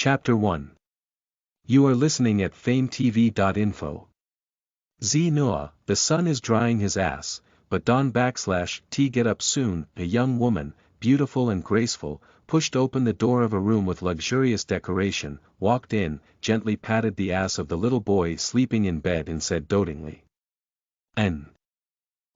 Chapter 1. You are listening at famvetv.info. Noah, the sun is drying his ass, but Don_T get up soon. A young woman, beautiful and graceful, pushed open the door of a room with luxurious decoration, walked in, gently patted the ass of the little boy sleeping in bed and said dotingly, "N.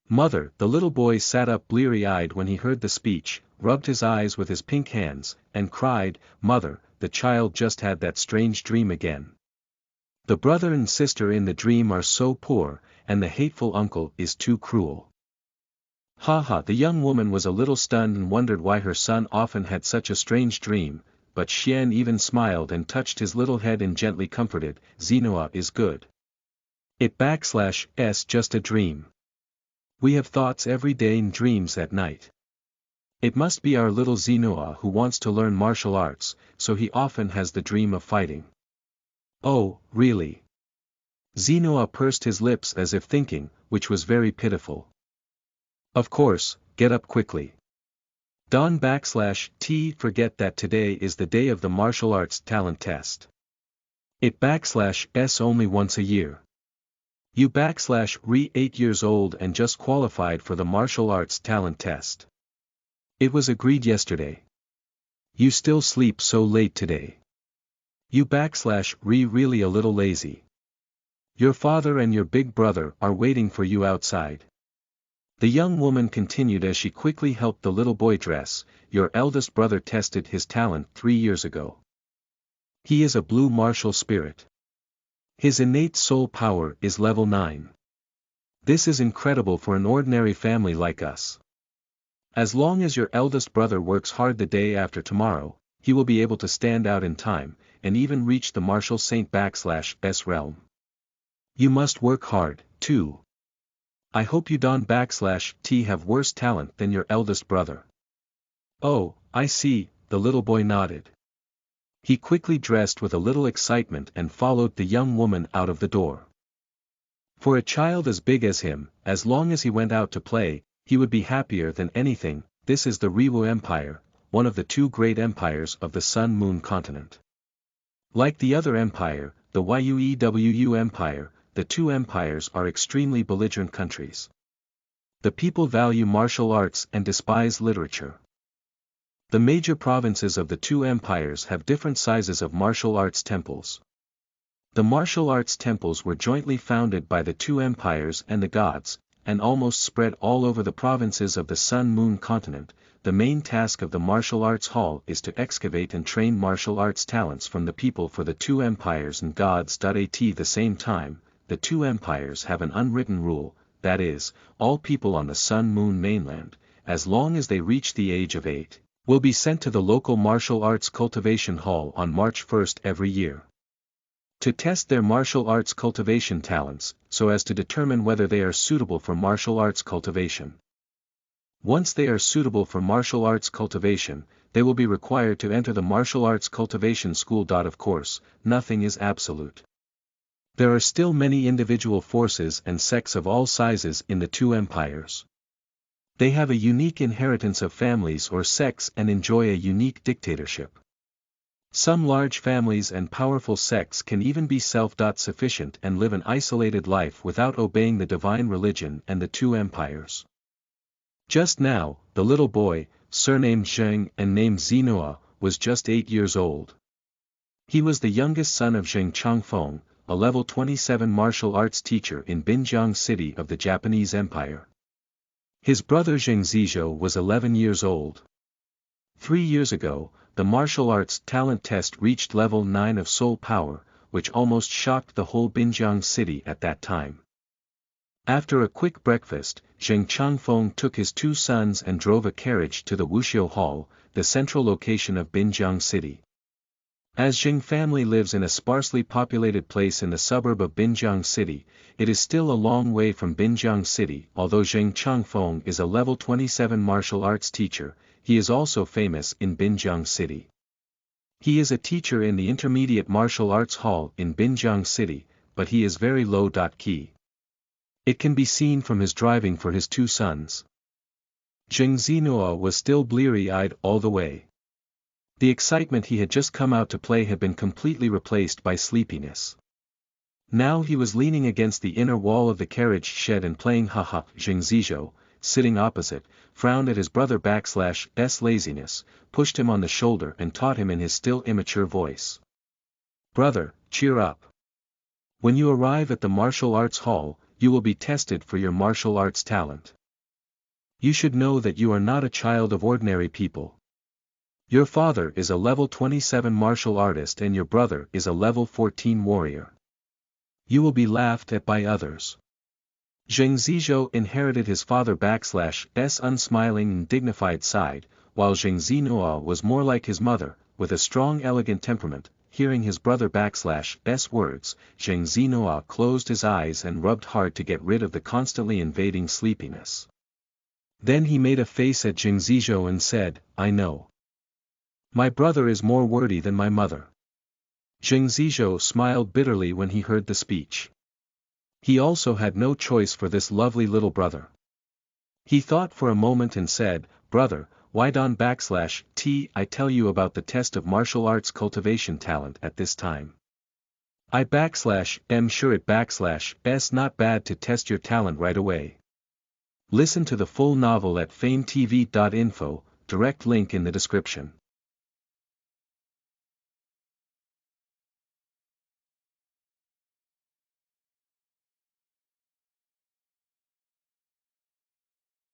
Mother." The little boy sat up bleary-eyed when he heard the speech, rubbed his eyes with his pink hands, and cried, "Mother." The child just had that strange dream again. The brother and sister in the dream are so poor, and the hateful uncle is too cruel. Ha! The young woman was a little stunned and wondered why her son often had such a strange dream, but Xian even smiled and touched his little head and gently comforted, "Noah is good. It's just a dream. We have thoughts every day and dreams at night. It must be our little Noah who wants to learn martial arts, so he often has the dream of fighting." "Oh, really?" Noah pursed his lips as if thinking, which was very pitiful. "Of course, get up quickly. Don_T forget that today is the day of the martial arts talent test. It's only once a year. You 8 years old and just qualified for the martial arts talent test. It was agreed yesterday. You still sleep so late today. You really a little lazy. Your father and your big brother are waiting for you outside." The young woman continued as she quickly helped the little boy dress. "Your eldest brother tested his talent 3 years ago. He is a blue martial spirit. His innate soul power is level 9. This is incredible for an ordinary family like us. As long as your eldest brother works hard the day after tomorrow, he will be able to stand out in time, and even reach the martial saint_s realm. You must work hard, too. I hope you Don_T have worse talent than your eldest brother." "Oh, I see," the little boy nodded. He quickly dressed with a little excitement and followed the young woman out of the door. For a child as big as him, as long as he went out to play, he would be happier than anything. This is the Riwu Empire, one of the 2 great empires of the Sun-Moon continent. Like the other empire, the Yuewu Empire, the 2 empires are extremely belligerent countries. The people value martial arts and despise literature. The major provinces of the 2 empires have different sizes of martial arts temples. The martial arts temples were jointly founded by the 2 empires and the gods, and almost spread all over the provinces of the Sun-Moon continent. The main task of the martial arts hall is to excavate and train martial arts talents from the people for the 2 empires and gods. At the same time, the 2 empires have an unwritten rule, that is, all people on the Sun-Moon mainland, as long as they reach the age of 8, will be sent to the local martial arts cultivation hall on March 1 every year, to test their martial arts cultivation talents, so as to determine whether they are suitable for martial arts cultivation. Once they are suitable for martial arts cultivation, they will be required to enter the martial arts cultivation school. Of course, nothing is absolute. There are still many individual forces and sects of all sizes in the 2 empires. They have a unique inheritance of families or sects and enjoy a unique dictatorship. Some large families and powerful sects can even be self-sufficient and live an isolated life without obeying the divine religion and the 2 empires. Just now, the little boy, surnamed Zheng and named Noah, was just 8 years old. He was the youngest son of Zheng Changfeng, a level 27 martial arts teacher in Binjiang City of the Japanese Empire. His brother Zheng Zizhou was 11 years old. 3 years ago, the martial arts talent test reached level 9 of soul power, which almost shocked the whole Binjiang City at that time. After a quick breakfast, Zheng Changfeng took his 2 sons and drove a carriage to the Wuxiu Hall, the central location of Binjiang City. As Zheng family lives in a sparsely populated place in the suburb of Binjiang City, it is still a long way from Binjiang City. Although Zheng Changfeng is a level 27 martial arts teacher, he is also famous in Binjiang City. He is a teacher in the Intermediate Martial Arts Hall in Binjiang City, but he is very low-key. It can be seen from his driving for his 2 sons. Zheng Noah was still bleary-eyed all the way. The excitement he had just come out to play had been completely replaced by sleepiness. Now he was leaning against the inner wall of the carriage shed and playing haha. Jing Zizhou, sitting opposite, frowned at his brother/s laziness, pushed him on the shoulder and taught him in his still immature voice. Brother, cheer up. When you arrive at the martial arts hall, you will be tested for your martial arts talent. You should know that you are not a child of ordinary people. Your father is a level 27 martial artist and your brother is a level 14 warrior. You will be laughed at by others. Zheng Zizhou inherited his father/s unsmiling and dignified side, while Zheng Zinoa was more like his mother, with a strong elegant temperament. Hearing his brother/s words, Zheng Zinoa closed his eyes and rubbed hard to get rid of the constantly invading sleepiness. Then he made a face at Zheng Zizhou and said, I know. My brother is more wordy than my mother. Zheng Zizhou smiled bitterly when he heard the speech. He also had no choice for this lovely little brother. He thought for a moment and said, Brother, why don't I tell you about the test of martial arts cultivation talent at this time? I'm sure it's not bad to test your talent right away. Listen to the full novel at famvetv.info, direct link in the description.